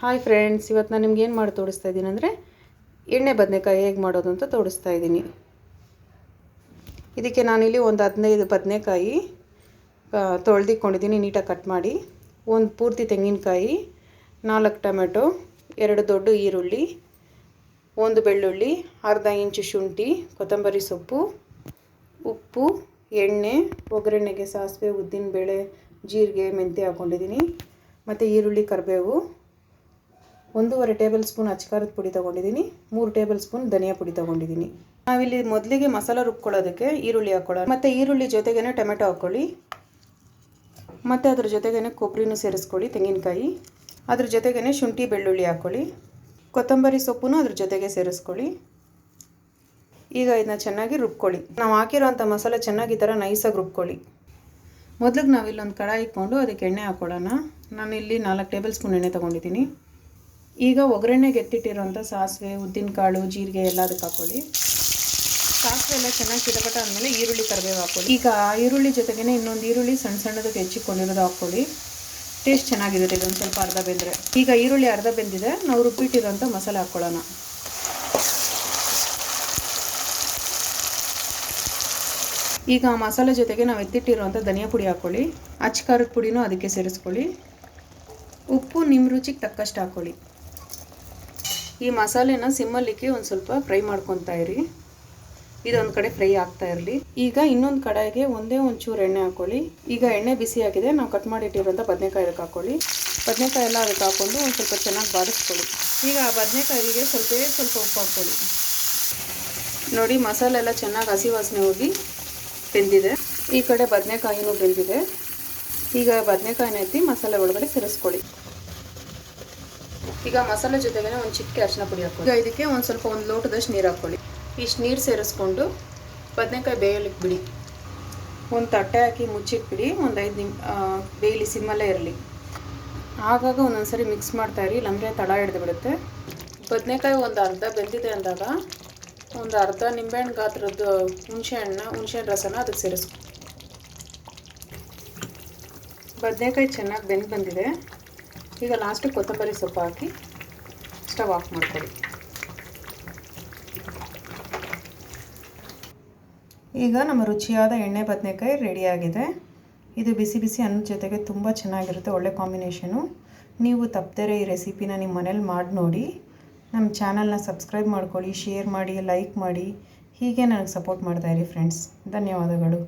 Hi friends, ಇವತ್ತು ನಾನು ನಿಮ್ಗೆ ಏನು ಮಾಡಿ ತೋರಿಸ್ತಾ ಇದ್ದೀನಿ ಅಂದರೆ ಎಣ್ಣೆ ಬದನೆಕಾಯಿ ಹೇಗೆ ಮಾಡೋದು ಅಂತ ತೋರಿಸ್ತಾ ಇದ್ದೀನಿ. ಇದಕ್ಕೆ ನಾನಿಲ್ಲಿ ಒಂದು 15 ಬದನೆಕಾಯಿ ತೊಳೆದಿಕೊಂಡಿದ್ದೀನಿ, ನೀಟಾಗಿ ಕಟ್ ಮಾಡಿ. ಒಂದು ಪೂರ್ತಿ ತೆಂಗಿನಕಾಯಿ, 4 ಟೊಮೆಟೊ, 2 ದೊಡ್ಡ ಈರುಳ್ಳಿ, 1 ಬೆಳ್ಳುಳ್ಳಿ, ಅರ್ಧ ಇಂಚು ಶುಂಠಿ, ಕೊತ್ತಂಬರಿ ಸೊಪ್ಪು, ಉಪ್ಪು, ಎಣ್ಣೆ, ಒಗ್ಗರಣೆಗೆ ಸಾಸಿವೆ, ಉದ್ದಿನಬೇಳೆ, ಜೀರಿಗೆ, ಮೆಂತ್ಯ ಹಾಕ್ಕೊಂಡಿದ್ದೀನಿ. ಮತ್ತು ಈರುಳ್ಳಿ, ಕರಿಬೇವು, 1.5 ಟೇಬಲ್ ಸ್ಪೂನ್ ಅಚ್ಚಕಾರದ ಪುಡಿ ತೊಗೊಂಡಿದ್ದೀನಿ, 3 ಟೇಬಲ್ ಸ್ಪೂನ್ ಧನಿಯಾ ಪುಡಿ ತೊಗೊಂಡಿದ್ದೀನಿ. ನಾವಿಲ್ಲಿ ಮೊದಲಿಗೆ ಮಸಾಲ ರುಬ್ಕೊಳ್ಳೋದಕ್ಕೆ ಈರುಳ್ಳಿ ಹಾಕ್ಕೊಳ್ಳೋಣ. ಮತ್ತು ಈರುಳ್ಳಿ ಜೊತೆಗೇ ಟೊಮೆಟೊ ಹಾಕ್ಕೊಳ್ಳಿ. ಮತ್ತು ಅದ್ರ ಜೊತೆಗೇ ಕೊಬ್ಬರಿನೂ ಸೇರಿಸ್ಕೊಳ್ಳಿ, ತೆಂಗಿನಕಾಯಿ. ಅದ್ರ ಜೊತೆಗೇ ಶುಂಠಿ, ಬೆಳ್ಳುಳ್ಳಿ ಹಾಕ್ಕೊಳ್ಳಿ. ಕೊತ್ತಂಬರಿ ಸೊಪ್ಪು ಅದ್ರ ಜೊತೆಗೆ ಸೇರಿಸ್ಕೊಳ್ಳಿ. ಈಗ ಇದನ್ನ ಚೆನ್ನಾಗಿ ರುಬ್ಕೊಳ್ಳಿ. ನಾವು ಹಾಕಿರೋಂಥ ಮಸಾಲೆ ಚೆನ್ನಾಗಿ ಈ ಥರ ನೈಸಾಗಿ ರುಬ್ಕೊಳ್ಳಿ. ಮೊದಲಿಗೆ ನಾವಿಲ್ಲೊಂದು ಕಡಾಯಿ ಇಟ್ಕೊಂಡು ಅದಕ್ಕೆ ಎಣ್ಣೆ ಹಾಕ್ಕೊಳ್ಳೋಣ. ನಾನಿಲ್ಲಿ 4 ಟೇಬಲ್ ಸ್ಪೂನ್ ಎಣ್ಣೆ ತೊಗೊಂಡಿದ್ದೀನಿ. ಈಗ ಒಗ್ಗರಣೆಗೆ ಎತ್ತಿಟ್ಟಿರೋಂಥ ಸಾಸಿವೆ, ಉದ್ದಿನಕಾಳು, ಜೀರಿಗೆ ಎಲ್ಲ ಅದಕ್ಕೆ ಹಾಕ್ಕೊಳ್ಳಿ. ಸಾಸಿವೆ ಎಲ್ಲ ಚೆನ್ನಾಗಿ ಚಿಟಪಟ ಆದಮೇಲೆ ಈರುಳ್ಳಿ, ಕರಿಬೇವು ಹಾಕ್ಕೊಳ್ಳಿ. ಈಗ ಆ ಈರುಳ್ಳಿ ಜೊತೆಗೇ ಇನ್ನೊಂದು ಈರುಳ್ಳಿ ಸಣ್ಣದಕ್ಕೆ ಹೆಚ್ಚಿಕೊಂಡಿರೋದು ಹಾಕ್ಕೊಳ್ಳಿ. ಟೇಸ್ಟ್ ಚೆನ್ನಾಗಿರುತ್ತೆ ಇದೊಂದು ಸ್ವಲ್ಪ ಅರ್ಧ ಬೆಂದರೆ. ಈಗ ಈರುಳ್ಳಿ ಅರ್ಧ ಬೆಂದಿದೆ, ನಾವು ರುಬ್ಬಿಟ್ಟಿರೋಂಥ ಮಸಾಲೆ ಹಾಕ್ಕೊಳ್ಳೋಣ. ಈಗ ಆ ಮಸಾಲೆ ಜೊತೆಗೆ ನಾವು ಎತ್ತಿಟ್ಟಿರುವಂಥ ಧನಿಯಾ ಪುಡಿ ಹಾಕ್ಕೊಳ್ಳಿ. ಅಚ್ಚಕಾರದ ಪುಡಿನೂ ಅದಕ್ಕೆ ಸೇರಿಸ್ಕೊಳ್ಳಿ. ಉಪ್ಪು ನಿಮ್ಮ ರುಚಿಗೆ ತಕ್ಕಷ್ಟು ಹಾಕ್ಕೊಳ್ಳಿ. ಈ ಮಸಾಲೆನ ಸಿಮ್ಮಲ್ಲಿಕ್ಕೆ ಒಂದು ಸ್ವಲ್ಪ ಫ್ರೈ ಮಾಡ್ಕೊತಾ ಇರಿ. ಇದೊಂದು ಕಡೆ ಫ್ರೈ ಆಗ್ತಾ ಇರಲಿ. ಈಗ ಇನ್ನೊಂದು ಕಡಾಯಿಗೆ ಒಂಚೂರು ಎಣ್ಣೆ ಹಾಕ್ಕೊಳ್ಳಿ. ಈಗ ಎಣ್ಣೆ ಬಿಸಿ ಆಗಿದೆ, ನಾವು ಕಟ್ ಮಾಡಿಟ್ಟಿರೋಂಥ ಬದನೆಕಾಯಿ ಅದಕ್ಕೆ ಹಾಕ್ಕೊಳ್ಳಿ. ಬದನೆಕಾಯಿ ಎಲ್ಲ ಅದಕ್ಕೆ ಹಾಕ್ಕೊಂಡು ಒಂದು ಸ್ವಲ್ಪ ಚೆನ್ನಾಗಿ ಬಾಡಿಸ್ಕೊಳ್ಳಿ. ಈಗ ಆ ಬದನೆಕಾಯಿಗೆ ಸ್ವಲ್ಪ ಉಪ್ಪು ಹಾಕ್ಕೊಳ್ಳಿ. ನೋಡಿ, ಮಸಾಲೆ ಎಲ್ಲ ಚೆನ್ನಾಗಿ ಹಸಿ ವಾಸನೆ ಹೋಗಿ ಬೆಂದಿದೆ. ಈ ಕಡೆ ಬದನೆಕಾಯಿನೂ ಬೆಂದಿದೆ. ಈಗ ಬದನೆಕಾಯಿನ ಎತ್ತಿ ಮಸಾಲೆ ಒಳಗಡೆ ಸೇರಿಸ್ಕೊಳ್ಳಿ. ಈಗ ಮಸಾಲೆ ಜೊತೆಗೇ ಒಂದು ಚಿಟಿಕೆ ಅರಿಶಿನ ಪುಡಿ ಹಾಕ್ಕೊಳ್ಳಿ. ಈಗ ಇದಕ್ಕೆ ಒಂದು ಲೋಟದಷ್ಟು ನೀರು ಹಾಕ್ಕೊಳ್ಳಿ. ಇಷ್ಟು ನೀರು ಸೇರಿಸ್ಕೊಂಡು ಬದನೆಕಾಯಿ ಬೇಯಲಿಕ್ಕೆ ಬಿಡಿ. ಒಂದು ತಟ್ಟೆ ಹಾಕಿ ಮುಚ್ಚಿಟ್ಬಿಡಿ. ಒಂದು 5 ನಿಮಿಷ ಬೇಯಲಿ, ಸಿಮ್ಮಲ್ಲೇ ಇರಲಿ. ಆಗಾಗ ಒಂದೊಂದ್ಸರಿ ಮಿಕ್ಸ್ ಮಾಡ್ತಾಯಿರಿ, ಇಲ್ಲಾಂದರೆ ತಳ ಹಿಡಿದು ಬಿಡುತ್ತೆ. ಬದನೆಕಾಯಿ ಒಂದು ಅರ್ಧ ಬೆಂದಿದೆ ಅಂದಾಗ ಒಂದು ಅರ್ಧ ನಿಂಬೆಹಣ್ಣು ಗಾತ್ರದ್ದು ಹುಣಸೆಹಣ್ಣು ರಸನ ಅದಕ್ಕೆ ಸೇರಿಸ್ಕೊ. ಬದನೆಕಾಯಿ ಚೆನ್ನಾಗಿ ಬಂದಿದೆ. ಈಗ ಲಾಸ್ಟಿಗೆ ಕೊತ್ತಂಬರಿ ಸೊಪ್ಪು ಹಾಕಿ ಸ್ಟವ್ ಆಫ್ ಮಾಡ್ಕೊಳ್ಳಿ. ಈಗ ನಮ್ಮ ರುಚಿಯಾದ ಎಣ್ಣೆ ಬದನೆಕಾಯಿ ರೆಡಿಯಾಗಿದೆ. ಇದು ಬಿಸಿ ಬಿಸಿ ಅನ್ನದ ಜೊತೆಗೆ ತುಂಬ ಚೆನ್ನಾಗಿರುತ್ತೆ, ಒಳ್ಳೆ ಕಾಂಬಿನೇಷನು. ನೀವು ತಪ್ಪದೇ ಈ ರೆಸಿಪಿನ ನಿಮ್ಮ ಮನೇಲಿ ಮಾಡಿ ನೋಡಿ. ನಮ್ಮ ಚಾನಲ್ನ ಸಬ್ಸ್ಕ್ರೈಬ್ ಮಾಡ್ಕೊಳ್ಳಿ, ಶೇರ್ ಮಾಡಿ, ಲೈಕ್ ಮಾಡಿ. ಹೀಗೆ ನನಗೆ ಸಪೋರ್ಟ್ ಮಾಡ್ತಾಯಿರಿ ಫ್ರೆಂಡ್ಸ್. ಧನ್ಯವಾದಗಳು.